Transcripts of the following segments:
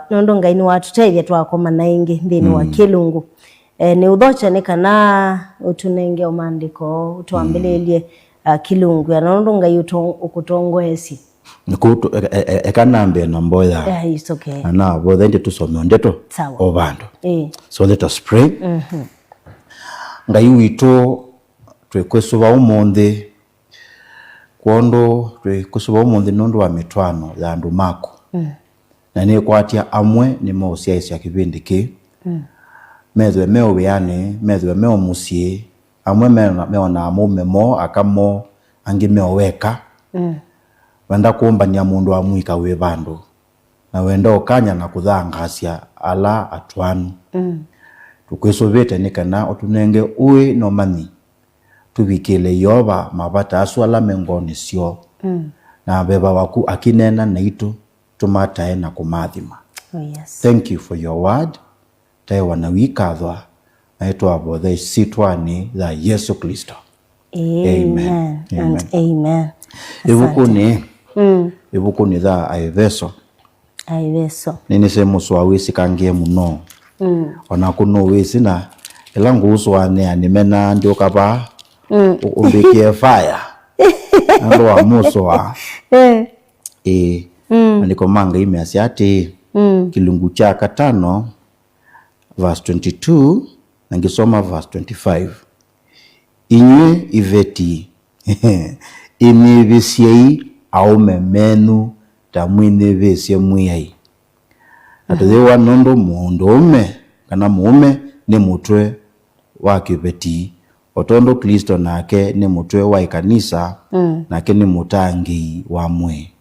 nondo ngaini watu tevya twakoma na ingi ndini wa kilungu ni udhocha ni kana utunenge omandiko utuambelelie kilungu ya nondo ngai ukutongoesi nikuto ekanambe namboya yeah, it's okay ana bodhe ndi tusome ondeto obando so let us pray ngai wito twekwesuba umonde kondo twekwesuba umonde nondo wa mitwano ya andu mako na ni kwatia amwe ni mosia isi akibindi ki mezwe meo biane mezwe meo musie amwe meo na amume mo akamo angi meo weka wenda kuomba nya mundu amwika we bandu na wenda okanya na kuthangasia ala atwanu tukwesobete nikana otunenge uwe no mani tubikile yoba mabata aswala mengoni sio na beba waku akinena na itu tumatae na kumathima. Yes. Thank you for your word. Tae wanawikathwa na ito abothe sitwani za Yesu Kristo. Amen. And amen. Ibuku ni za Aiveso. Aiveso. Nini se muswa wisi kangie muno. Ona kuno wisi na elangu uswa ne animena ndio kaba umbikie fire. Ando wa muswa. Andiko manga imeasiati kilungu cha 5 verse 22 na ngisoma verse 25. Inye iveti inibisiei au memenu tamwine besie muyai atadewa nondo muondome kana muume ni mutwe wa kibeti otondo Kristo nake ni mutwe wa ikanisa nake ni mutangi wa mwe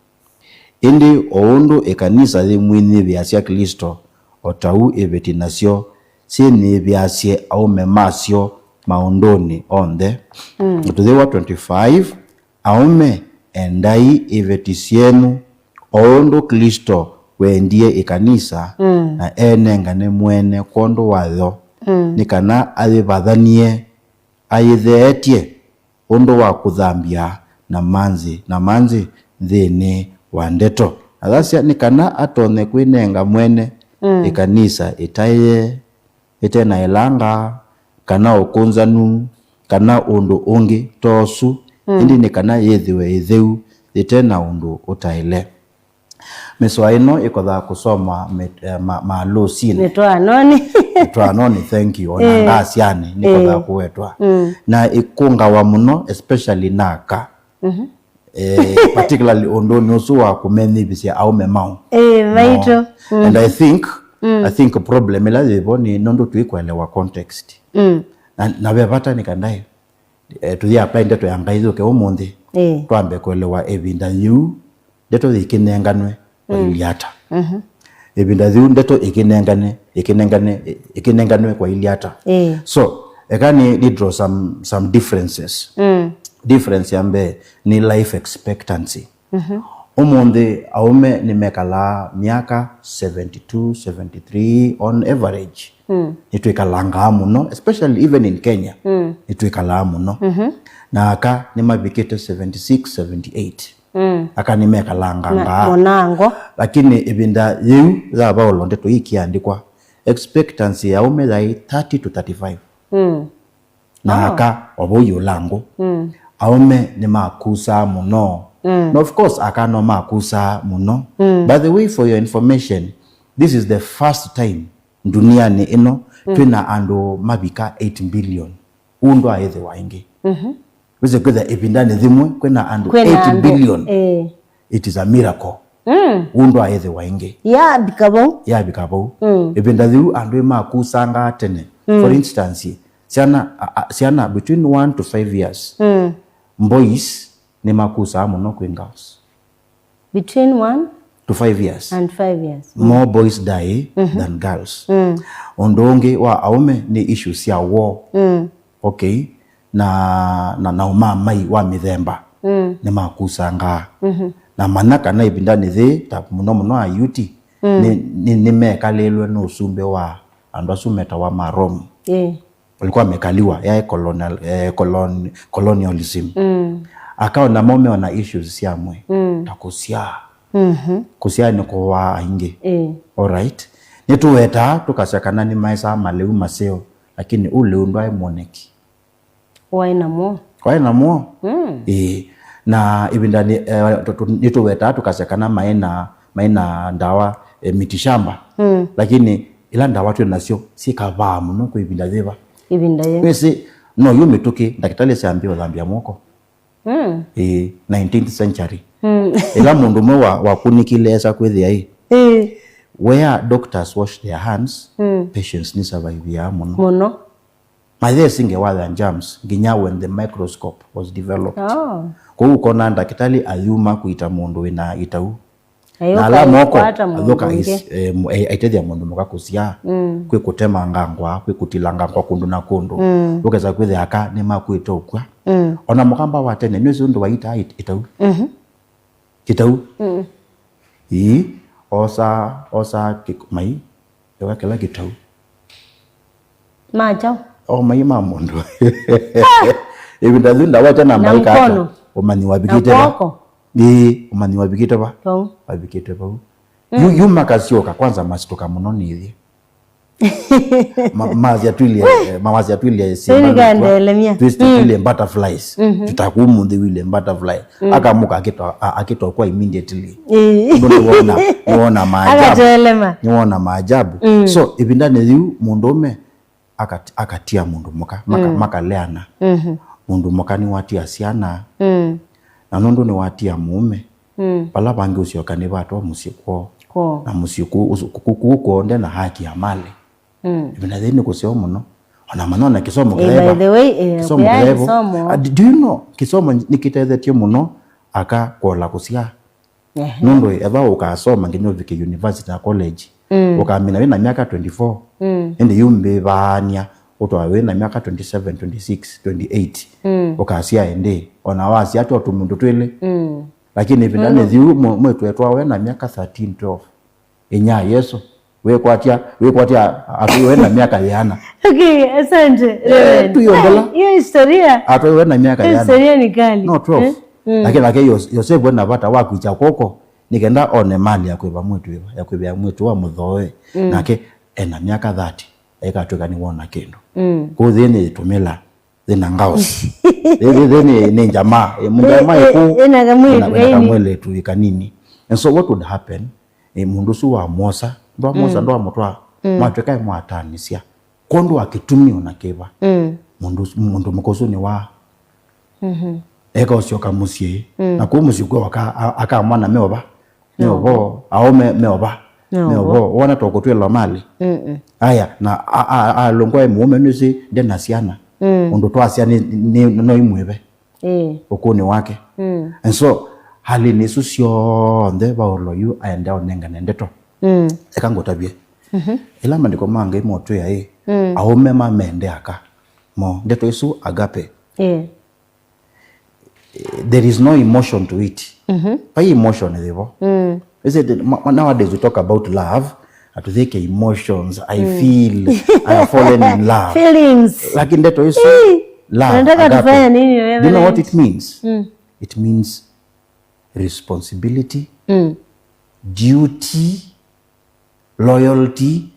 indi oundo ekanisa li mwini biasia Kristo otau ebeti nasio sini biasie au memasio maondoni onde otodewa 25 aume endai ebeti sienu oundo Kristo wendie ikanisa na enengane mwene kondo watho nikana alibathanie aitheetie ondo wa kuthambia na manzi thini wandeto athasia nikana atone kwinenga mwene ikanisa itena elanga kana okunzanu kana undu ungi tosu indi nikana yethiwe itheu itena undu utaile meswa ino ikodha kusoma malosini twanoni thank you ona ngasiani nikodha kuwetwa na ikunga wa muno especially naka particularly ondoni usu wa kumenibisia au memao maito and I think a problem ila ziboni nondo tuikwelewa context na bebata nikandai tuya apply ndeto yangaizo ke omonde twambe kwelewa ebinda yu ndeto ikinenganwe iliata ebinda yu ndeto ikinenganwe kwa iliata so ekani need draw some differences difference yambe ni life expectancy omonde aume nimekala miaka 72 73 on average ituikalanga muno especially even in Kenya ituikala muno na aka nimabikete 76 78 aka nimekalanga monango lakini ibinda yu za baolo ndeto ikiandikwa expectancy ya ume dai 30 to 35 na aka oboyo lango aume ni makusa muno no, of course akano makusa muno by the way for your information this is the first time duniani ino twina ando mabika 8 billion undo aethe waingi weze kwetha ipindane thimwe kwina ando 8 billion it is a miracle undo aethe waingi ya bikabo ipinda thiu ando makusanga tene for instance siana between 1 to 5 years boys ni makusa muno kwi girls between 1 to 5 years and 5 years more boys die than girls ondonge wa aume ni issues ya war okay na umamai wa mithemba ni makusanga na manaka na ibindani thi ta muno ayuti ni mekalelwe no sumbe wa andu asumeta wa marom walikuwa mekaliwa ya colonialism akao na mome wana issues siamwe takusia kusia ni kwa ingi alright nituweta tukashakana ni maisa maleu maseo lakini uleu ndwae moneki waina mo na ibindani nituweta tukashakana maina ndawa mitishamba lakini ila ndawa tu nasio sikavaa muno kuibinda ziva ibinda ye pesi no yumituki ndakitali siambio dhambia moko 19th century ila mundu mwe wa kunikilesa kwithia where doctors wash their hands patients ni survive ya muno mathe singe wather germs nginya when the microscope was developed kwa ukona ndakitali ayuma kuita mundu wina itau na ala moko athoka aitethia mundu mugakucia kwi kutema ngangwa kwi kutilanga kwa kundu na kundu ukeza kwithia aka ni makwita ukwa ona mukamba wa tene ni undu waita itau kitau osa mai yoga kala kitau macho mai mamundu ibinda wacha na mai kata omani wabigite umani wabigite ba wabigite ba yuma kasioka kwanza masitoka muno nithi mazi atulie twist butterflies tutakumu the wile butterfly akamuka akito kwa immediately niona maajabu so ibindane yu mundume akatia mundu maka leana mundu moka ni watia siana na nundu ni watia muume pala bangi usioka ni watu wa musiko na musiko kukuonde na haki ya mali ibinadhini kuseo muno ona manona kisomo greba by the way kisomo do you know kisomo nikithethetio muno aka kola kusia nundu eva ukasoma nginyo vike university na college ukamina wina miaka 24 ende yumbe banya utwa wina miaka 27 26 28 ukasia ende ona wasi atu tumundu twele lakini ibinane thiu mwetu etwa wena miaka 13 12 enya Yesu we kwatia atuwe na miaka yana okay asante tuyondela hiyo historia atuwe na miaka yana historia ni kali no 12 lakini Yosef wena bata wakuicha koko nikenda one mali ya kweba mwetu wa muthoe nake ena miaka 30 ekatuka ni wona kendo ko thini tumela thina ngaosi thini ni jamaa iku ina kamwele tu ikanini and so what would happen mundu su wa mosa ndo amutwa matweka mwatanisia kondo akitumio na keba mundu mukoso ni wa eka usioka musie na ko musigwa aka mwana meoba au meoba wana tokotwela mali aya na alongwa mume nusi ndena siana mundu twasia ni no imwebe okoni wake and so hali nisu sio nde baolo yu aenda onenga nendeto ekangotabie ila mandiko mange moto ya aume mamende aka mo ndeto isu agape there is no emotion to it by emotion evo is it nowadays we talk about love to think emotions I feel I have fallen in love feelings lakini ndeto isu love nataka tufanye nini wewe you know what it means it means responsibility duty loyalty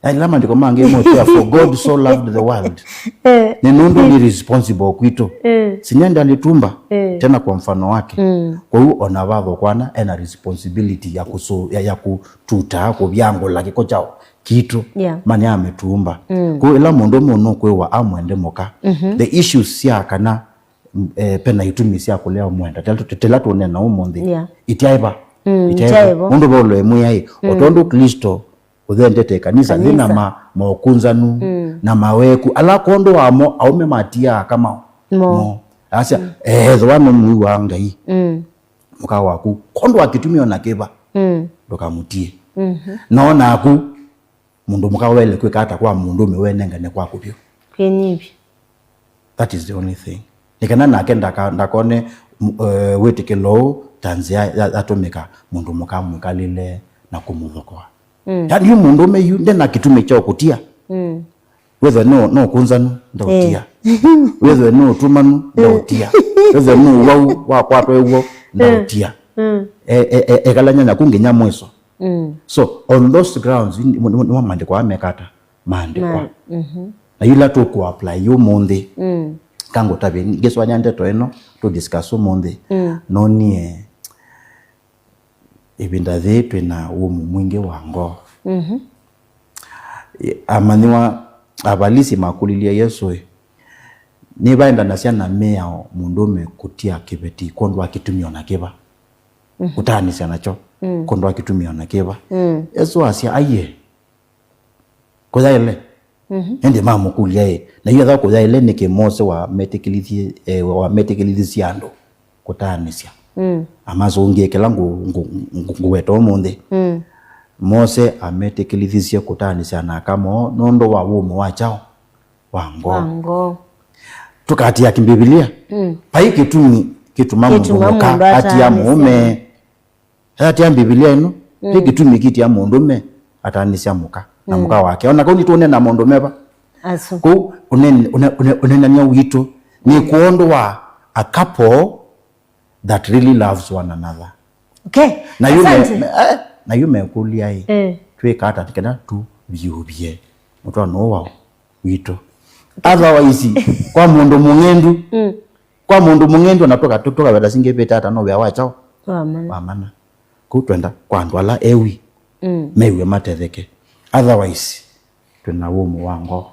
alama ndiko mange moto for God so loved the world nenondo ni responsible kwito sinyanda alitumba tena kwa mfano wake kwa hiyo ona babo kwana ena responsibility ya kututa kwa byango lake ko chao kitu manya ametumba kwa hiyo ila mondo mono kwewa amwende moka the issues sia kana pena itumi sia kulea mwenda tetela tone na umonde itaiba mundu bolo emuyai otondo Kristo udhendete kanisa nina maokunzanu na maweku ala kondo wamo aume matia kama mo asa dhwano muwa ngai muka waku kondo akitumio na keba dokamutie naona aku mundu muka wele kweka hata kwa mundu mewenenga ne kwa kupyo kenyibi that is the only thing nikana nakenda ndakone wetike low tanzia atomeka mundu muka mukalile na kumudhokoa yani yu mundu me yu ndena kitume chao kutia whether no kunzanu ndautia whether no tumanu ndautia whether no wau wa kwato ewo ndautia ekalanya na kunginya mweso So on those grounds ni mandiko amekata mandiko na yula to ku apply yo monde kango tabe ngeswa nyande to eno to discuss monde no nie ibinda zetu na umu mwingi wango amaniwa abalisi makulilia Yesu ni baenda nasia na mea mundume kutia kibeti kondo akitumio na kiba utanisa nacho kondo akitumio na kiba Yesu asia aye koza ile ende mama kulia na hiyo dha koza ile nike Mose wa metekilithi ando kutanisia amazo ungekela nguweto monde Mose ametekilithisia kutanisia na kamo nondo wa wumu wachao wango tukati ya kimbibilia pai kituma mundu ati ya mume ati ya Biblia ino kitumi kiti ya mundume atanisia muka na muka wake ona ko nitone na mundume ba aso ko unena nya wito ni kuondo wa a couple that really loves one another. Okay, na yume kulia tweka hata tikana tu biubie mtu anowa wito otherwise kwa mundu mungendu natoka weda singepeta hata no bya wachao wamana kutwenda kwa ndwala ewi mewe matetheke otherwise tuna wumu wango